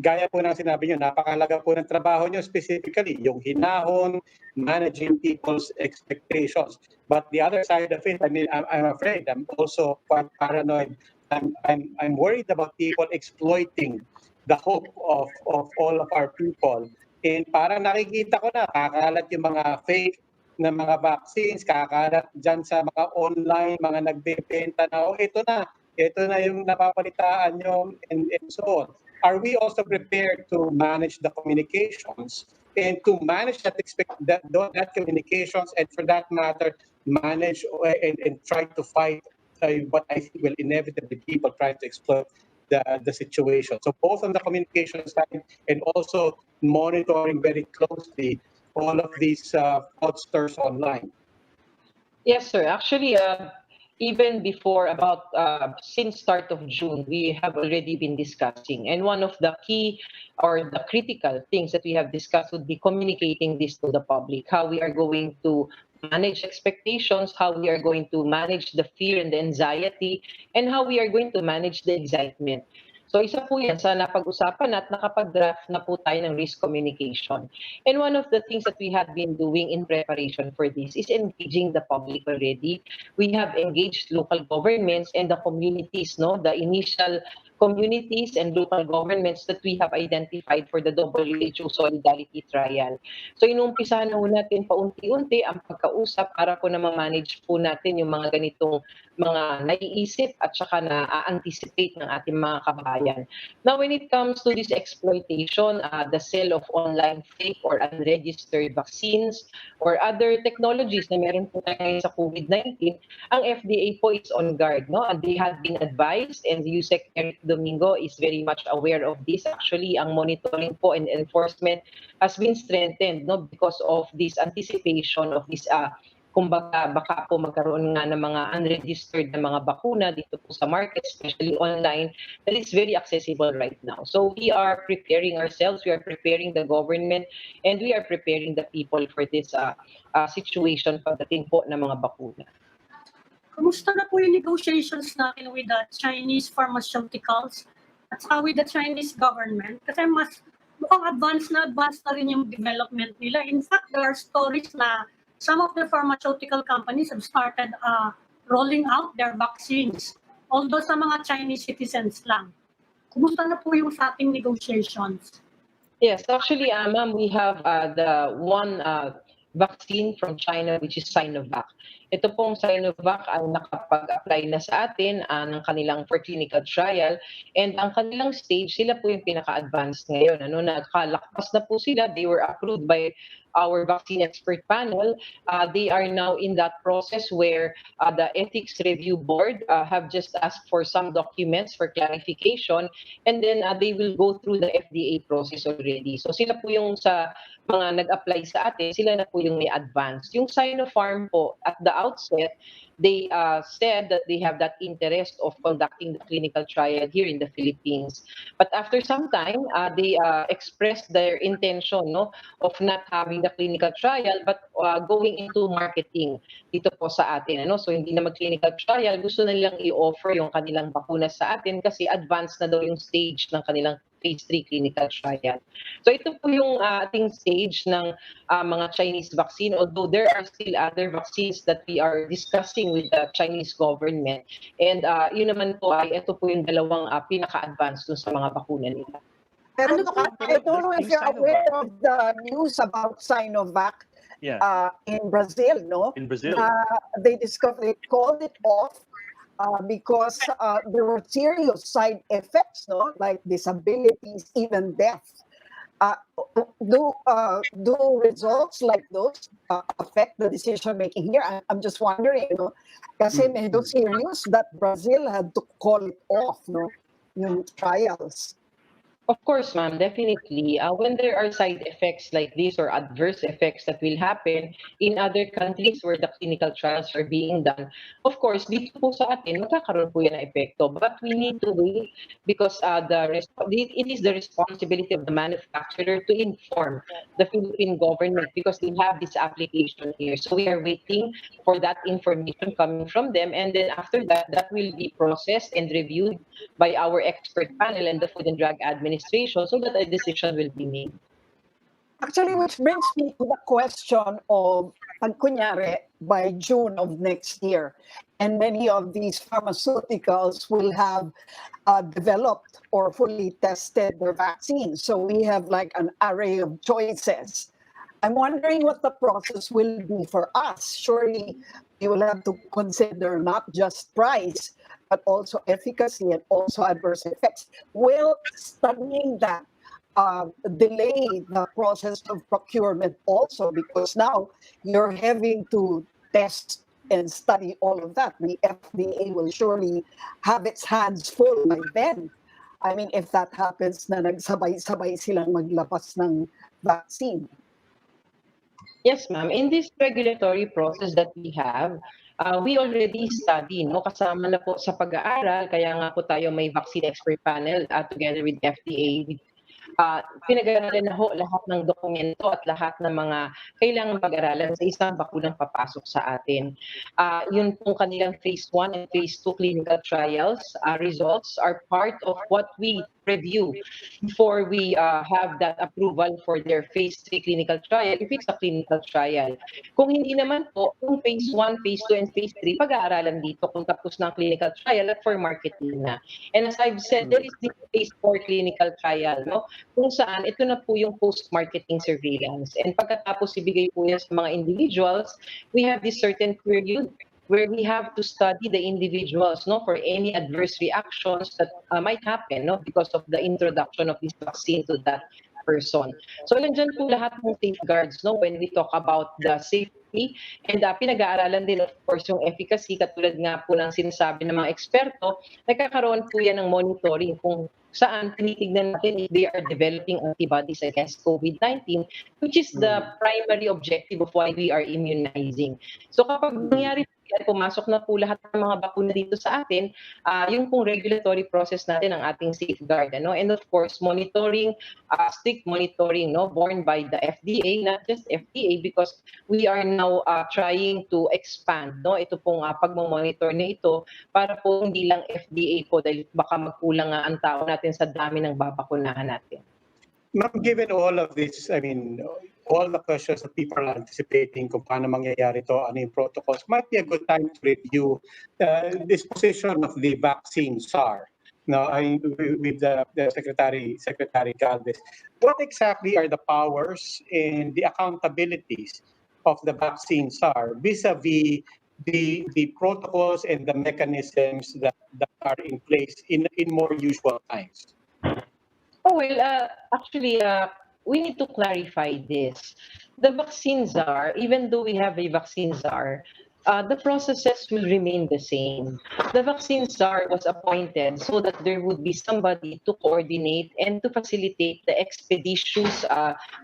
Gaya po ng sinabi nyo, napakahalaga po ng trabaho nyo specifically, yung hinahon, managing people's expectations. But the other side of it, I mean, I'm afraid, I'm also quite paranoid. I'm worried about people exploiting the hope of all of our people. And parang nakikita ko na, kakalat yung mga fake na mga vaccines, kakalat dyan sa mga online, mga nagbebenta na, ito na yung napapalitaan nyo, and so on. Are we also prepared to manage the communications and to manage that communications and for that matter, manage and try to fight what I think will inevitably people try to exploit the situation. So both on the communication side and also monitoring very closely all of these fraudsters online. Yes, sir. Actually, even before since start of June, we have already been discussing. And one of the key or the critical things that we have discussed would be communicating this to the public, how we are going to manage expectations, how we are going to manage the fear and the anxiety, and how we are going to manage the excitement. So isa po yan sa napag-usapan at nakapag-draft na po tayo ng risk communication. And one of the things that we have been doing in preparation for this is engaging the public already. We have engaged local governments and the communities, no, the initial communities and local governments that we have identified for the WHO Solidarity Trial. So inumpisahan na natin paunti-unti ang pagkausap para po na ma-manage po natin yung mga ganitong mga naiisip at saka na-anticipate ng ating mga kabayan. Now, when it comes to this exploitation, the sale of online fake or unregistered vaccines or other technologies na meron po tayo ngayon sa COVID-19, ang FDA po is on guard, no? And they have been advised, and Usec Eric Domingo is very much aware of this. Actually, ang monitoring po and enforcement has been strengthened, no, because of this anticipation of this kumbaga baka po magkaroon nga ng mga unregistered na mga bakuna dito po sa market, especially online, that is very accessible right now. So we are preparing ourselves, we are preparing the government, and we are preparing the people for this situation pagdating po ng mga bakuna. Kumusta na po yung negotiations natin with the Chinese pharmaceuticals at saka with the Chinese government? Kasi mukhang advanced na rin yung development nila. In fact, there are stories na some of the pharmaceutical companies have started rolling out their vaccines, although sa mga Chinese citizens lang. Kumusta na po yung sa ating negotiations? Yes, actually, ma'am, we have the one vaccine from China, which is Sinovac. Ito pong Sinovac ay nakapag-apply na sa atin ng kanilang for clinical trial, and ang kanilang stage, sila po yung pinaka-advanced ngayon. Nakalakpas na po sila, they were approved by our vaccine expert panel. They are now in that process where the ethics review board have just asked for some documents for clarification, and then they will go through the FDA process already. So sila po yung sa mga nag-apply sa atin, sila na po yung may advance. Yung Sinopharm po, at the outset, they said that they have that interest of conducting the clinical trial here in the Philippines. But after some time, they expressed their intention, no, of not having the clinical trial but going into marketing dito po sa atin. So hindi na mag-clinical trial, gusto na nilang i-offer yung kanilang bakuna sa atin kasi advanced na daw yung stage ng kanilang phase 3 clinical trial. So ito po yung ating stage ng mga Chinese vaccine, although there are still other vaccines that we are discussing with the Chinese government. And yun naman po ay ito po yung dalawang pinaka-advanced dun sa mga bakuna nila. Pero I don't know if you're aware of the news about Sinovac in Brazil, no? In Brazil. They called it off because there were serious side effects, no, like disabilities, even death. Do results like those affect the decision making here? I'm just wondering, no, kasi medyo serious that Brazil had to call it off, no, yung trials. Of course, ma'am, definitely. When there are side effects like this or adverse effects that will happen in other countries where the clinical trials are being done, of course, dito po sa atin, magkakaroon po yan ng epekto. But we need to wait because it is the responsibility of the manufacturer to inform the Philippine government because they have this application here. So we are waiting for that information coming from them. And then after that, that will be processed and reviewed by our expert panel and the Food and Drug Administration so that a decision will be made. Actually, which brings me to the question of, pag kunyari, by June of next year, and many of these pharmaceuticals will have developed or fully tested their vaccines. So we have like an array of choices. I'm wondering what the process will be for us. Surely we will have to consider not just price, but also efficacy and also adverse effects. Will studying that delay the process of procurement also? Because now you're having to test and study all of that. The FDA will surely have its hands full by then. I mean, if that happens na nagsabay-sabay silang maglabas ng vaccine. Yes, ma'am. In this regulatory process that we have, we already study, no? Kasama na po sa pag-aaral, kaya nga po tayo may vaccine expert panel together with FDA. Pinag-aaralan na ho lahat ng dokumento at lahat ng mga kailangan pag-aralan sa isang bakunang papasok sa atin. Yun pong kanilang phase 1 and phase 2 clinical trials results are part of what we review before we have that approval for their phase 3 clinical trial, if it's a clinical trial. Kung hindi naman po, kung phase 1, phase 2, and phase 3, pag-aaralan dito kung tapos ng clinical trial at for marketing na. And as I've said, there is the phase 4 clinical trial, no? Kung saan, ito na po yung post-marketing surveillance. And pagkatapos ibigay po yan sa mga individuals, we have this certain period where we have to study the individuals, no, for any adverse reactions that might happen, no, because of the introduction of this vaccine to that person. So nandyan po lahat ng safeguards, no, when we talk about the safety, and pinag-aaralan din of course yung efficacy, katulad nga po ng sinasabi ng mga eksperto, nagkakaroon po yan ng monitoring kung saan tinitignan natin if they are developing antibodies against COVID-19, which is the primary objective of why we are immunizing. So kapag nangyari po yan, pumasok na po lahat ng mga bakuna dito sa atin, yung pong regulatory process natin ang ating safeguard, ano? And of course, monitoring, strict monitoring, no, borne by the FDA, not just FDA, because we are now trying to expand, no, ito pong pagmamonitor na ito para po hindi lang FDA po, dahil baka magkulang ang tao natin sa dami ng babakunahan natin. Ma'am, given all of this, I mean, all the questions that people are anticipating kung paano mangyayari ito, ano yung protocols, might be a good time to review the disposition of the vaccine SAR. No, with the Secretary Galvez. What exactly are the powers and the accountabilities of the vaccine SAR vis-a-vis the protocols and the mechanisms that are in place in more usual times? Oh, well, actually, we need to clarify this. The vaccine czar, even though we have a vaccine czar, the processes will remain the same. The vaccine czar was appointed so that there would be somebody to coordinate and to facilitate the expeditious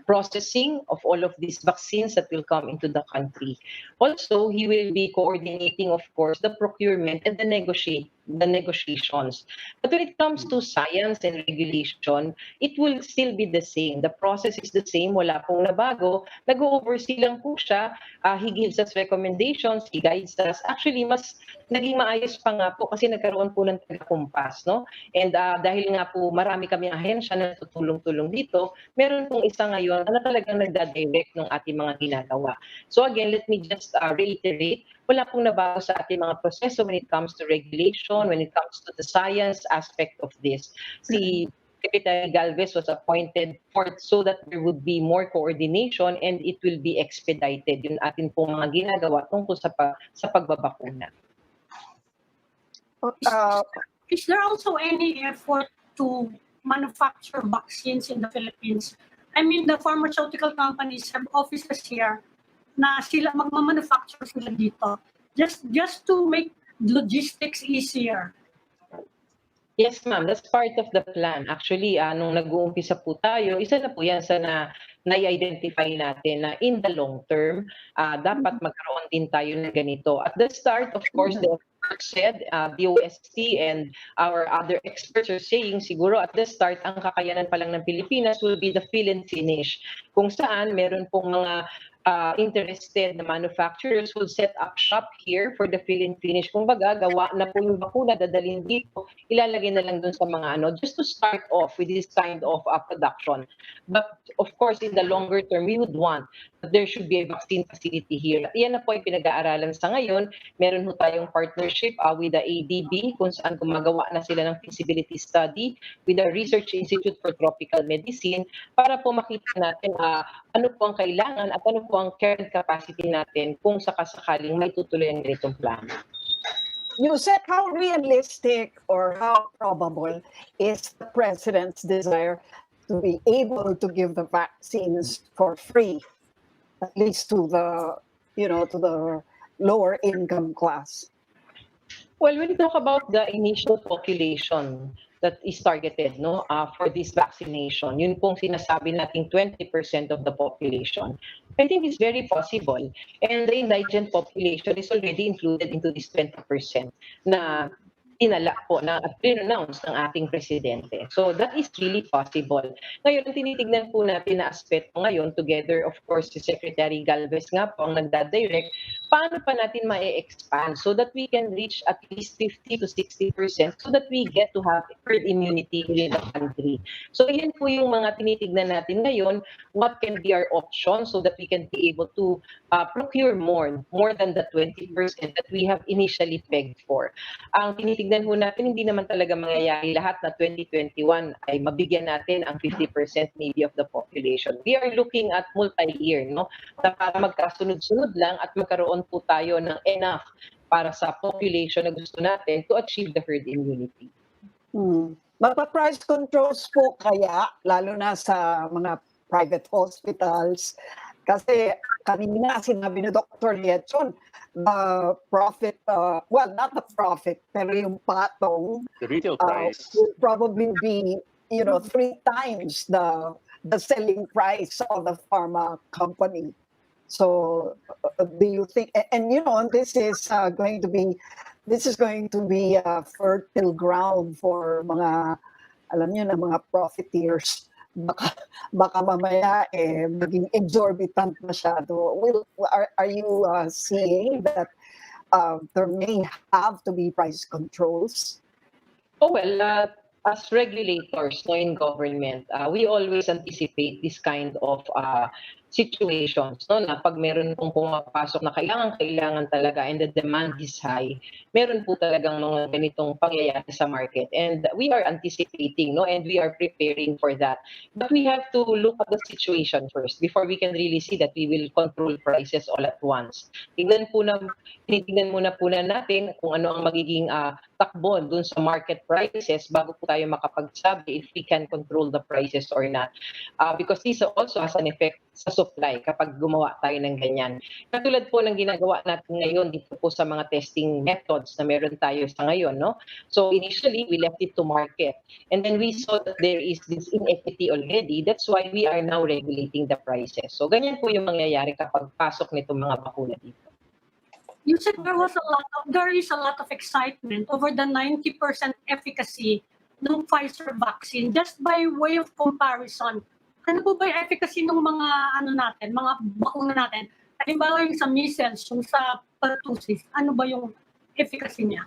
processing of all of these vaccines that will come into the country. Also, he will be coordinating, of course, the procurement and the negotiations. But when it comes to science and regulation, it will still be the same. The process is the same. Wala pong nabago. Nag-oversee lang po siya. He gives us recommendations. He guides us. Actually, mas naging maayos pa nga po kasi nagkaroon po ng taga-kumpas, no? And dahil nga po marami kami ahensya na tutulong-tulong dito, meron pong isa ngayon na talagang nagda-direct ng ating mga ginagawa. So again, let me just reiterate, wala pong nabago sa ating mga proseso when it comes to regulation, when it comes to the science aspect of this. Si Secretary Galvez was appointed so that there would be more coordination and it will be expedited yung atin pong mga ginagawa tungkol sa pagbabakuna. Is there also any effort to manufacture vaccines in the Philippines? I mean, the pharmaceutical companies have offices here na sila magmamanufacture sila dito just to make logistics easier. Yes, ma'am. That's part of the plan. Actually, nung nag-uumpisa po tayo, isa na po yan sa na-identify natin na in the long term, dapat magkaroon din tayo ng ganito. At the start, of course, the experts said, the OST and our other experts are saying, siguro at the start, ang kakayanan pa lang ng Pilipinas will be the fill and finish. Kung saan, meron pong mga interested na manufacturers will set up shop here for the fill and finish. Kung baga, gawa na po yung bakuna, dadalhin dito, ilalagay na lang dun sa mga just to start off with this kind of production. But of course, in the longer term, we would want that there should be a vaccine facility here. At yan na po yung pinag-aaralan sa ngayon. Meron ho tayong partnership with the ADB kung saan gumagawa na sila ng feasibility study with the Research Institute for Tropical Medicine para po makita natin ano po ang kailangan at ano po ang current capacity natin kung sakasakaling may tutuloy ang ganitong plano. Usec, how realistic or how probable is the president's desire to be able to give the vaccines for free, at least to the, to the lower income class? Well, when we talk about the initial population that is targeted for this vaccination, yun pong sinasabi nating 20% of the population, I think it's very possible. And the indigent population is already included into this 20% na inala po na at pre-announce ng ating presidente. So that is really possible. Ngayon, tinitignan po natin na aspeto ngayon, together of course si Secretary Galvez nga po ang nagda-direct, paano pa natin ma-expand so that we can reach at least 50 to 60% so that we get to have herd immunity in the country. So yan po yung mga tinitignan natin ngayon, what can be our option so that we can be able to procure more than the 20% that we have initially pegged for. Ang tinitignan ho natin, hindi naman talaga mangyayari lahat na 2021 ay mabigyan natin ang 50% maybe of the population. We are looking at multi-year, na para magkasunod-sunod lang at magkaroon po tayo ng enough para sa population na gusto natin to achieve the herd immunity. Magpa-price controls po kaya, lalo na sa mga private hospitals, kasi kanina sinabi ni Dr. Leachon, the profit, well, not the profit, pero yung patong The retail price. will probably be, 3 times the selling price of the pharma company. So, do you think? And this is going to be a fertile ground for mga, alam niyo na, mga profiteers. Baka mamaya maging exorbitant masyado. Are you seeing that there may have to be price controls? Oh, well, as regulators in government, we always anticipate this kind of situations, na pag meron pong pumapasok na kailangan talaga and the demand is high, meron po talagang mga ganitong pangyayari sa market. And we are anticipating, and we are preparing for that. But we have to look at the situation first before we can really see that we will control prices all at once. Tinitingnan muna natin kung ano ang magiging takbo dun sa market prices bago po tayo makapagsabi if we can control the prices or not. Because this also has an effect sa supply kapag gumawa tayo ng ganyan. Katulad po ng ginagawa natin ngayon dito po sa mga testing methods na meron tayo sa ngayon, no? So initially, we left it to market. And then we saw that there is this inequity already. That's why we are now regulating the prices. So ganyan po yung mangyayari kapag pasok nitong mga bakuna dito. You said there is a lot of excitement over the 90% efficacy ng Pfizer vaccine. Just by way of comparison, ano po ba yung efficacy ng mga mga bakuna natin? Halimbawa yung sa measles, yung sa pertussis, ano ba yung efficacy niya?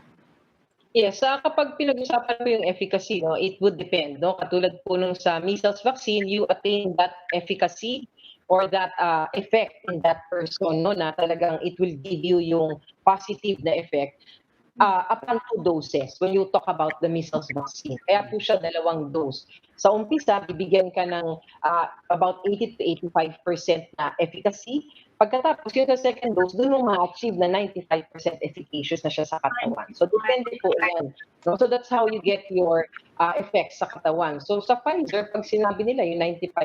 Yes, kapag pinag-usapan mo yung efficacy, it would depend, Katulad po nung sa measles vaccine, you attain that efficacy or that effect in that person, na talagang it will give you yung positive na effect upon 2 doses when you talk about the measles vaccine. Kaya po siya 2 dose. Sa umpisa, bibigyan ka ng about 80 to 85% na efficacy. Pagkatapos yung sa second dose, doon mo ma-achieve na 95% efficacious na siya sa katawan. So depende po yan. So that's how you get your effects sa katawan. So sa Pfizer, pag sinabi nila yung 90%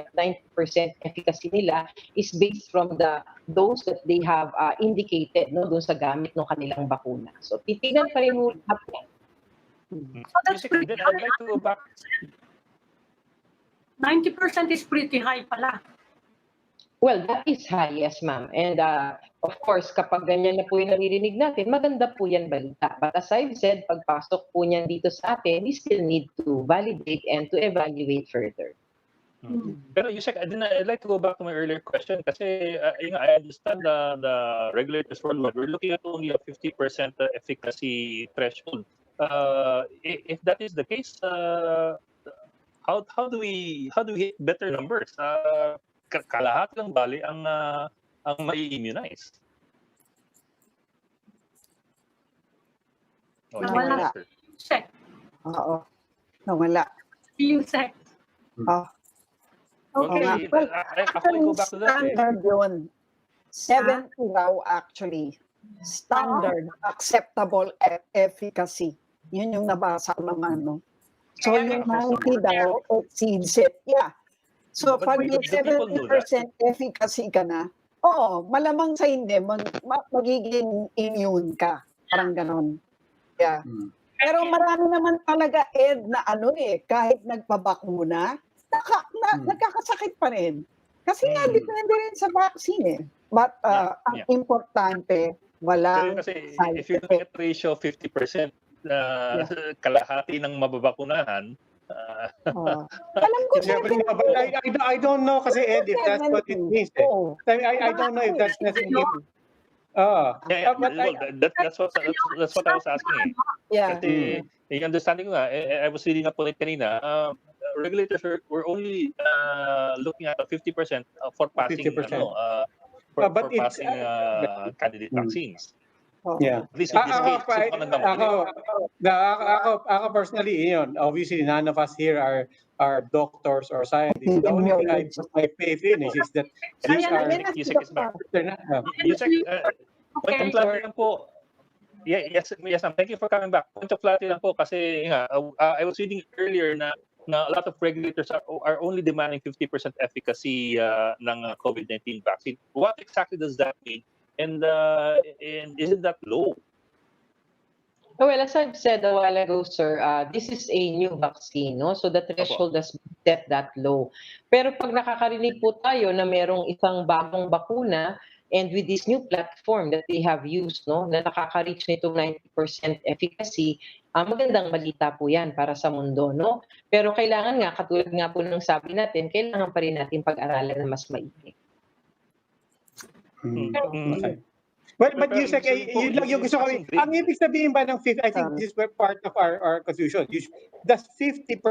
efficacy nila is based from the dose that they have indicated doon sa gamit ng kanilang bakuna. So titignan pa rin mo lahat yan. So that's Usec, pretty then I'd like to go back. 90% is pretty high pala. Well, that is high, yes ma'am. And of course, kapag ganyan na po yung naririnig natin, maganda po yan balita. But as I've said, pagpasok po niyan dito sa atin, we still need to validate and to evaluate further. Pero Usec, I'd like to go back to my earlier question kasi I understand the regulators worldwide. We're looking at only a 50% efficacy threshold. If that is the case, how do we hit better numbers? Kalahat lang bali ang mai-immunize. Nawala. Usec. Oo. Nawala. Usec. Okay. Well, Actually, go back to that. standard yun. 70 raw actually. Standard, acceptable efficacy. Yun yung nabasa ng So yung 90 daw exceeds it. Yeah. So But pag the may people know 70% efficacy ka na, malamang sa hindi, magiging immune ka. Parang ganon. Yeah. Pero marami naman talaga, Ed, na kahit nagpabakuna, nagkakasakit pa rin. Kasi nga, depende rin sa vaccine But ang importante, walang kasi side if you're looking effect. at ratio 50%, kalahati ng mababakunahan, Alam ko, Yeah, but I don't know kasi Ed, if that's what it means. I don't know if that's necessarily. That's what I was asking. Yeah. Kasi yung understanding ko I was reading up on it kanina, regulators were only looking at 50% for passing 50%. for But it's, passing candidate vaccines. Yeah. At least in this case, Ako personally, obviously none of us here are doctors or scientists. The only thing I faith in is that these are Usec is back. Usec, kwentong lang po. Yes, ma'am. Thank you for coming back. Point of clarity lang po kasi I was reading earlier na a lot of regulators are only demanding 50% efficacy ng COVID-19 vaccine. What exactly does that mean? And isn't that low? Well, as I've said a while ago, sir, this is a new vaccine, no? So the threshold has been set that low. Pero pag nakakarinig po tayo na merong isang bagong bakuna and with this new platform that they have used, no, na nakaka-reach nitong 90% efficacy, magandang balita po yan para sa mundo, no? Pero kailangan nga, katulad nga po ng sabi natin, kailangan pa rin natin pag-aralan na mas maigi. Okay. Well, but Usec, yun lang yung gusto ko. Ang ibig sabihin ba ng 50, I think this is part of our confusion. Does 50%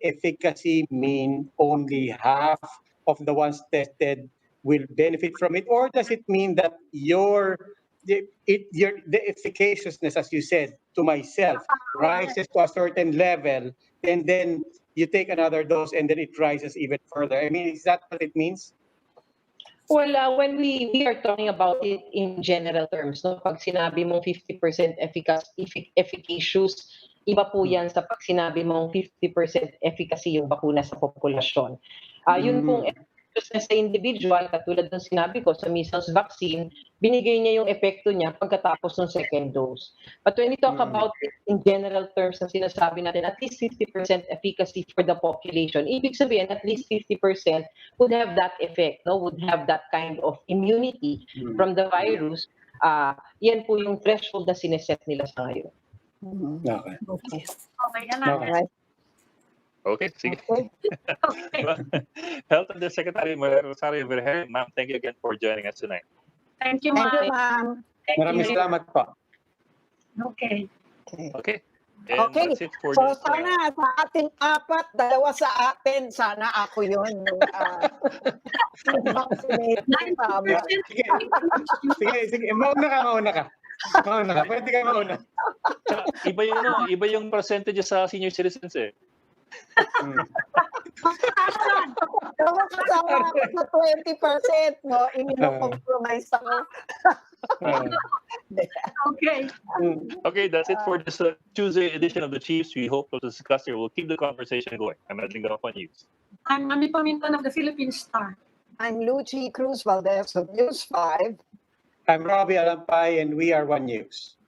efficacy mean only half of the ones tested will benefit from it? Or does it mean that the efficaciousness, as you said, to myself, rises to a certain level, and then you take another dose and then it rises even further? I mean, is that what it means? Well, when we are talking about it in general terms, no, pag sinabi mong 50% efficacious, iba po yan sa pag sinabi mong 50% efficacy yung bakuna sa populasyon. Yun pong efficacious sa individual, katulad ng sinabi ko sa measles vaccine, binigay niya yung epekto niya pagkatapos ng second dose. But when we talk about it in general terms na sinasabi natin, at least 50% efficacy for the population, ibig sabihin at least 50% would have that effect, no? Would have that kind of immunity from the virus. Yan po yung threshold na sineset nila sa ngayon. Okay. Okay ka na. Okay. Okay, sige. Okay. Health Undersecretary Rosario Vergeire, ma'am, thank you again for joining us tonight. Thank you, Thank you, ma'am. ma'am. Maraming salamat po. Okay. Okay. And Okay. that's it for So this. sana sa ating apat, dalawa sa atin, sana ako yun. Vaccinated. 90% Sige, mauna ka. Pwede ka mauna. Iba yung percentage sa senior citizens eh. Dapat kasama ako sa 20%, no? Immunocompromised ako. Okay. Okay, that's it for this Tuesday edition of the Chiefs. We hope to discuss here. We'll keep the conversation going. I'm Edwin Gapon News. I'm Mami Paminton of the Philippine Star. I'm Lucy Cruz Valdez of News 5. I'm Robbie Alampay and we are One News.